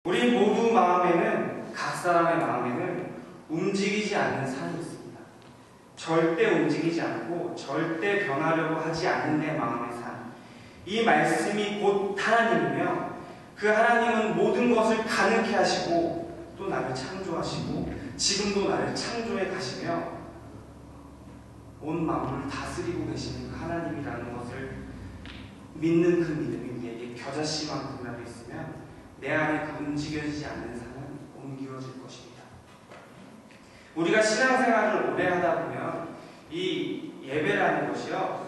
우리 모두 마음에는, 각 사람의 마음에는 움직이지 않는 산이 있습니다. 절대 움직이지 않고 절대 변하려고 하지 않는 내 마음의 산. 이 말씀이 곧 하나님이며, 그 하나님은 모든 것을 가능케 하시고 또 나를 창조하시고 지금도 나를 창조해 가시며 온 만물을 다스리고 계시는 그 하나님이라는 것을 믿는 그 믿음이 우리에게 겨자씨만큼이라도 있으면 내 안에 그 움직여지지 않는 산은 옮겨질 것입니다. 우리가 신앙생활을 오래 하다 보면 이 예배라는 것이요,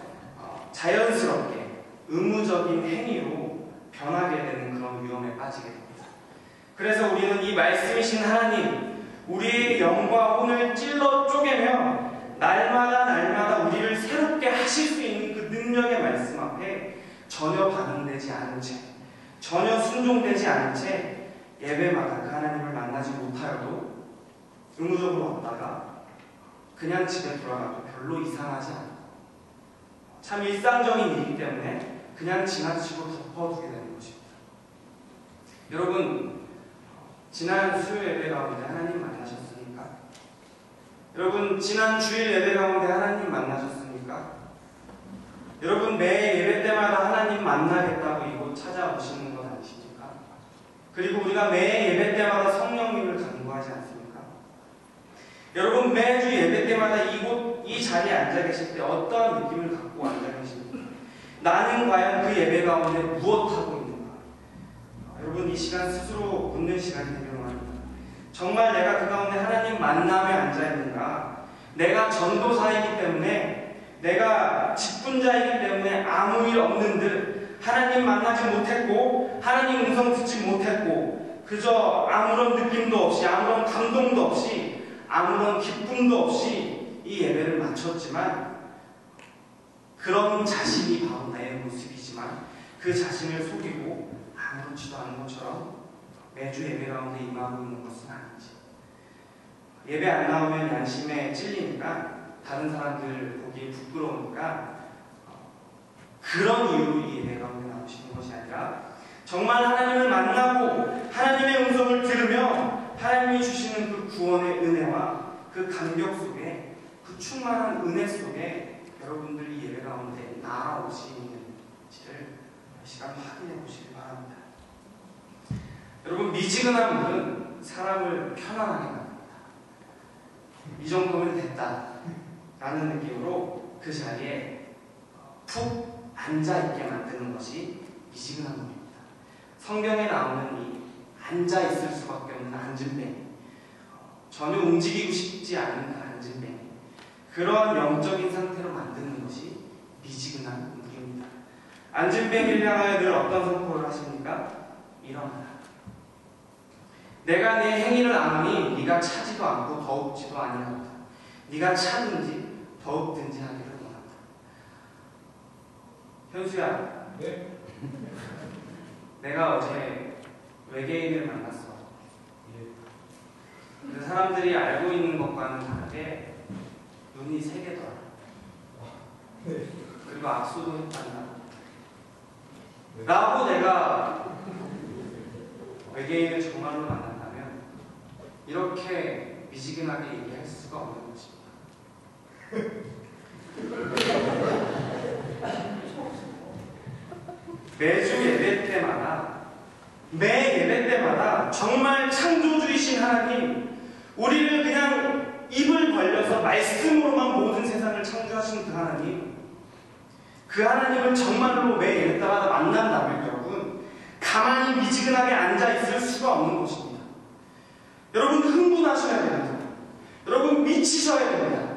자연스럽게 의무적인 행위로 변하게 되는 그런 위험에 빠지게 됩니다. 그래서 우리는 이 말씀이신 하나님, 우리의 영과 혼을 찔러 쪼개며 날마다 우리를 새롭게 하실 수 있는 그 능력의 말씀 앞에 전혀 반응되지 않은 채, 전혀 순종되지 않은 채 예배마다 그 하나님을 만나지 못하여도 의무적으로 왔다가 그냥 집에 돌아가도 별로 이상하지 않고 참 일상적인 일이기 때문에 그냥 지나치고 덮어두게 되는 것입니다. 여러분, 지난 수요일 예배 가운데 하나님 만나셨습니까? 여러분, 지난 주일 예배 가운데 하나님 만나셨습니까? 여러분, 매 예배 때마다 하나님 만나겠다고 이곳 찾아오시는 것 아니십니까? 그리고 우리가 매 예배 때마다 성령님을 간구하지 않습니까? 여러분, 매주 예배 때마다 이 자리에 앉아 계실 때 어떠한 느낌을 갖고 앉아 계십니까? 나는 과연 그 예배 가운데 무엇하고 있는가? 여러분, 이 시간 스스로 묻는 시간이 되기를 원합니다. 정말 내가 그 가운데 하나님 만남에 앉아 있는가? 내가 전도사이기 때문에, 내가 직분자이기 때문에 아무 일 없는 듯 하나님 만나지 못했고 하나님 음성 듣지 못했고 그저 아무런 느낌도 없이, 아무런 감동도 없이, 아무런 기쁨도 없이 이 예배를 마쳤지만, 그런 자신이 바로 나의 모습이지만 그 자신을 속이고 아무렇지도 않은 것처럼 매주 예배 가운데 임하고 있는 것은 아닌지, 예배 안 나오면 양심에 찔리니까, 다른 사람들 보기에 부끄러우니까 그런 이유로 이 예배 가운데 나오시는 것이 아니라 정말 하나님을 만나고 하나님의 음성을 들으며 하나님이 주시는 그 구원의 은혜와 그 감격 속에, 그 충만한 은혜 속에 여러분들이 예배 가운데 나아오시는지를 이 시간 확인해 보시기 바랍니다. 여러분, 미지근한 물은 사람을 편안하게 만듭니다. 이 정도면 됐다 라는 느낌으로 그 자리에 푹 앉아있게 만드는 것이 미지근한 물입니다. 성경에 나오는 이 앉아있을 수밖에 없는 앉은뱅이, 전혀 움직이고 싶지 않은 그 앉은뱅이, 그러한 영적인 상태로 만드는 것이 미지근한 물입니다. 앉은뱅이를 향하여 늘 어떤 선포를 하십니까? 일어나라. 내가 내 행위를 아노니 네가 차지도 않고 더욱지도 아니하도다. 네가 차든지 더욱든지 하기를 원한다. 현수야, 네? 내가 어제 외계인을 만났어. 그 사람들이 알고 있는 것과는 다르게 눈이 세 개더라. 네. 그리고 악수도 했단다. 라고 내가 외계인을 정말로 만난다면 이렇게 미지근하게 얘기할 수가 없는 것입니다. 매주 예배 때마다, 매 예배 때마다 정말 창조주이신 하나님, 우리를 그냥 입을 벌려서 말씀으로만 모든 세상을 창조하신 그 하나님, 그 하나님을 정말로 매 예배 때마다 만난다면 여러분, 가만히 미지근하게 앉아있을 수가 없는 것입니다. 여러분, 흥분하셔야 됩니다. 여러분, 미치셔야 됩니다.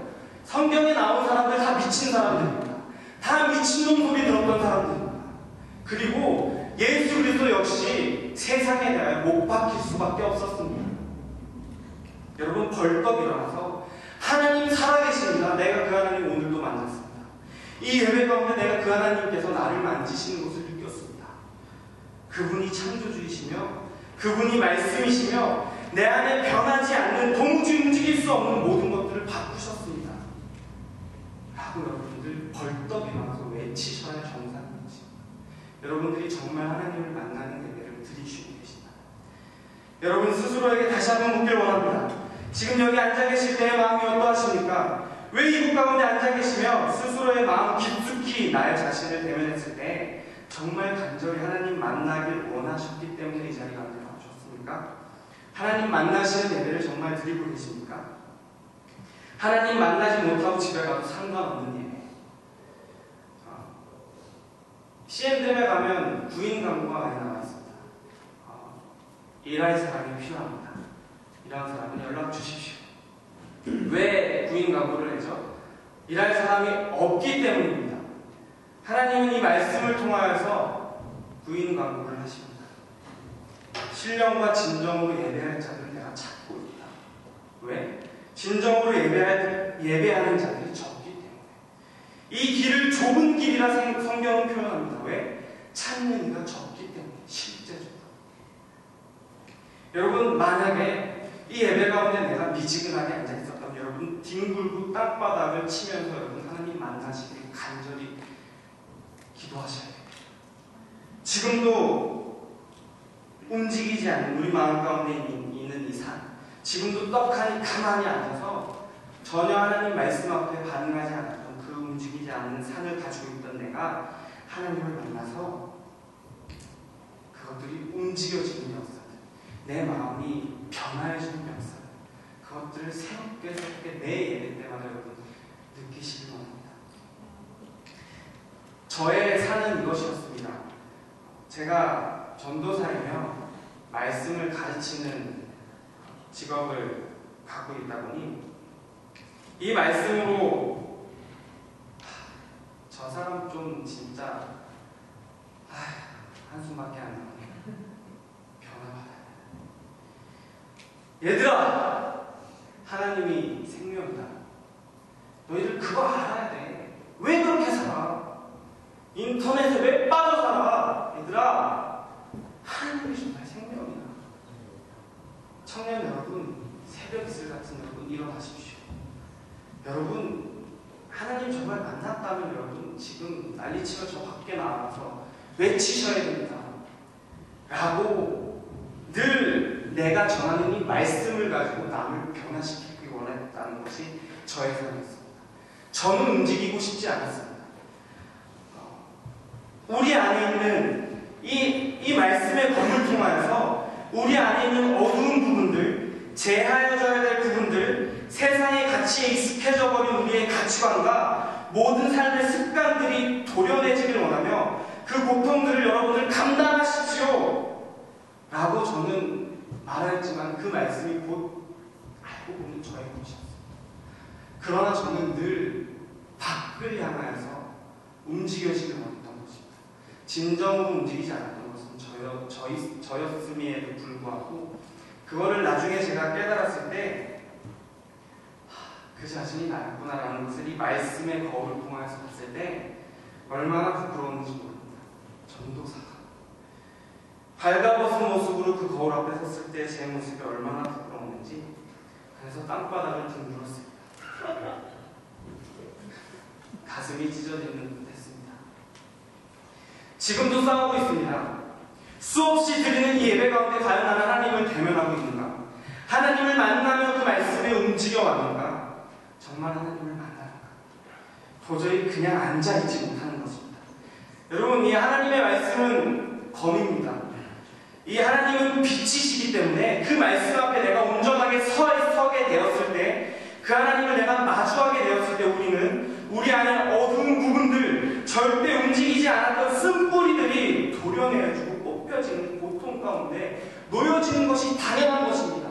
성경에 나온 사람들 다 미친 사람들입니다. 다 미친놈 소리 들었던 사람들입니다. 그리고 예수 그리스도 역시 세상에 대하여 못 박힐 수밖에 없었습니다. 여러분, 벌떡 일어나서 하나님 살아계십니다. 내가 그 하나님 오늘도 만났습니다. 이 예배 가운데 내가 그 하나님께서 나를 만지시는 것을 느꼈습니다. 그분이 창조주이시며 그분이 말씀이시며 내 안에 변하지 않는, 도무지 움직일 수 없는 모든 것들을 바꾸셨습니다. 라고 여러분들 벌떡 일어나서 외치셔야 정상인 것입니다. 여러분들이 정말 하나님을 만나는 예배를 드리시고 계신다. 여러분 스스로에게 다시 한번 묻길 원합니다. 지금 여기 앉아 계실 때의 마음이 어떠하십니까? 왜 이곳 가운데 앉아 계시며 스스로의 마음 깊숙이 나의 자신을 대면했을 때 정말 간절히 하나님 만나길 원하셨기 때문에 이 자리에 앉아주셨습니까? 하나님 만나시는 예배를 정말 드리고 계십니까? 하나님 만나지 못하고 집에 가도 상관없는 예배. CM들에 가면 구인 광고가 많이 나와 있습니다. 일할 사람이 필요합니다. 이런 사람은 연락 주십시오. 왜 구인 광고를 내죠? 일할 사람이 없기 때문입니다. 하나님은 이 말씀을 통하여서 구인 광고를 하십니다. 신령과 진정으로 예배할 자들을 내가 찾고 있다. 왜? 진정으로 예배하는 자들이 적기 때문에. 이 길을 좁은 길이라 성경은 표현합니다. 왜? 찾는 이가 적기 때문에. 실제적으로. 여러분, 만약에 이 예배 가운데 내가 미지근하게 앉아있었다면 여러분 뒹굴고 땅바닥을 치면서 여러분 하나님 만나시길 간절히 기도하셔야 됩니다. 지금도 움직이지 않는 우리 마음 가운데 있는 이 산, 지금도 떡하니 가만히 앉아서 전혀 하나님 말씀 앞에 반응하지 않았던 그 움직이지 않는 산을 가지고 있던 내가 하나님을 만나서 그것들이 움직여지는 역사들, 내 마음이 변화해지는 역사들, 그것들을 새롭게 내 예배 때마다 여러분 느끼시길 원합니다. 저의 산은 이것이었습니다. 제가 전도사이며 말씀을 가르치는 직업을 갖고 있다 보니 이 말씀으로 저 사람 좀 진짜 한숨밖에 안 나오네. 변화받아야 돼. 얘들아, 하나님이 생명이다. 너희들 그거 알아야 돼. 왜 그렇게 살아? 인터넷에 왜 빠져 살아? 얘들아, 하나님이 정말 생명이다. 청년 여러분, 새벽 이슬 같은 여러분 일어나십시오. 여러분, 하나님 정말 만났다면 여러분 지금 난리치며 저 밖에 나와서 외치셔야 됩니다. 라고 늘 내가 전하는 이 말씀을 가지고 남을 변화시키기 원했다는 것이 저의 삶이었습니다. 저는 움직이고 싶지 않았습니다. 우리 안에 있는 이 말씀의 검을 통하여서 우리 안에 있는 어두운 부분들, 제하여져야 될 부분들, 세상의 가치에 익숙해져 버린 우리의 가치관과 모든 삶의 습관들이 도려내지길 원하며 그 고통들을 여러분들 감당하십시오 라고 저는 말했지만 그 말씀이 곧 알고 보면 저의 것이었습니다. 그러나 저는 늘 밖을 향하여서 움직여지길 원했던 것입니다. 진정으로 움직이지 않았던 것은 저였음에도 불구하고 그거를 나중에 제가 깨달았을 때 그 자신이 나였구나라는 것을 이 말씀의 거울을 통해서 봤을 때 얼마나 부끄러웠는지 모릅니다. 전도사가 발가벗은 모습으로 그 거울 앞에 섰을 때 제 모습이 얼마나 부끄러웠는지 그래서 땅바닥을 뒹굴었습니다. 가슴이 찢어지는 듯 했습니다. 지금도 싸우고 있습니다. 수없이 드리는 이 예배 가운데 과연 나는 하나님을 대면하고 있는가? 하나님을 만나며 그 말씀에 움직여왔는가? 정말 하나님을 만나는가? 도저히 그냥 앉아있지 못하는 것입니다. 여러분, 이 하나님의 말씀은 검입니다. 이 하나님은 빛이시기 때문에 그 말씀 앞에 내가 온전하게 서게 되었을 때, 그 하나님을 내가 마주하게 되었을 때 우리는 우리 안에 어두운 부분들, 절대 움직이지 않았던 쓴뿌리들이 도려내어지고 뽑혀지는 고통 가운데 놓여지는 것이 당연한 것입니다.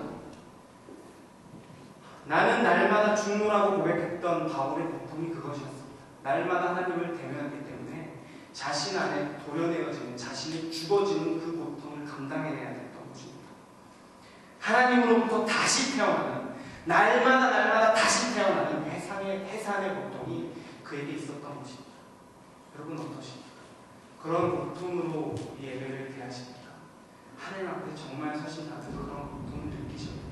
나는 날마다 죽노라고 고백했던 바울의 고통이 그것이었습니다. 날마다 하나님을 대면하기 때문에 자신 안에 도려내어지는, 자신이 죽어지는 그 고통을 감당해내야 됐던 것입니다. 하나님으로부터 다시 태어나는, 날마다 다시 태어나는 해산의 고통이 그에게 있었던 것입니다. 여러분 어떠십니까? 그런 고통으로 이 예배를 대하십니까? 하나님 앞에 정말 서신다는 그런 고통을 느끼십니까?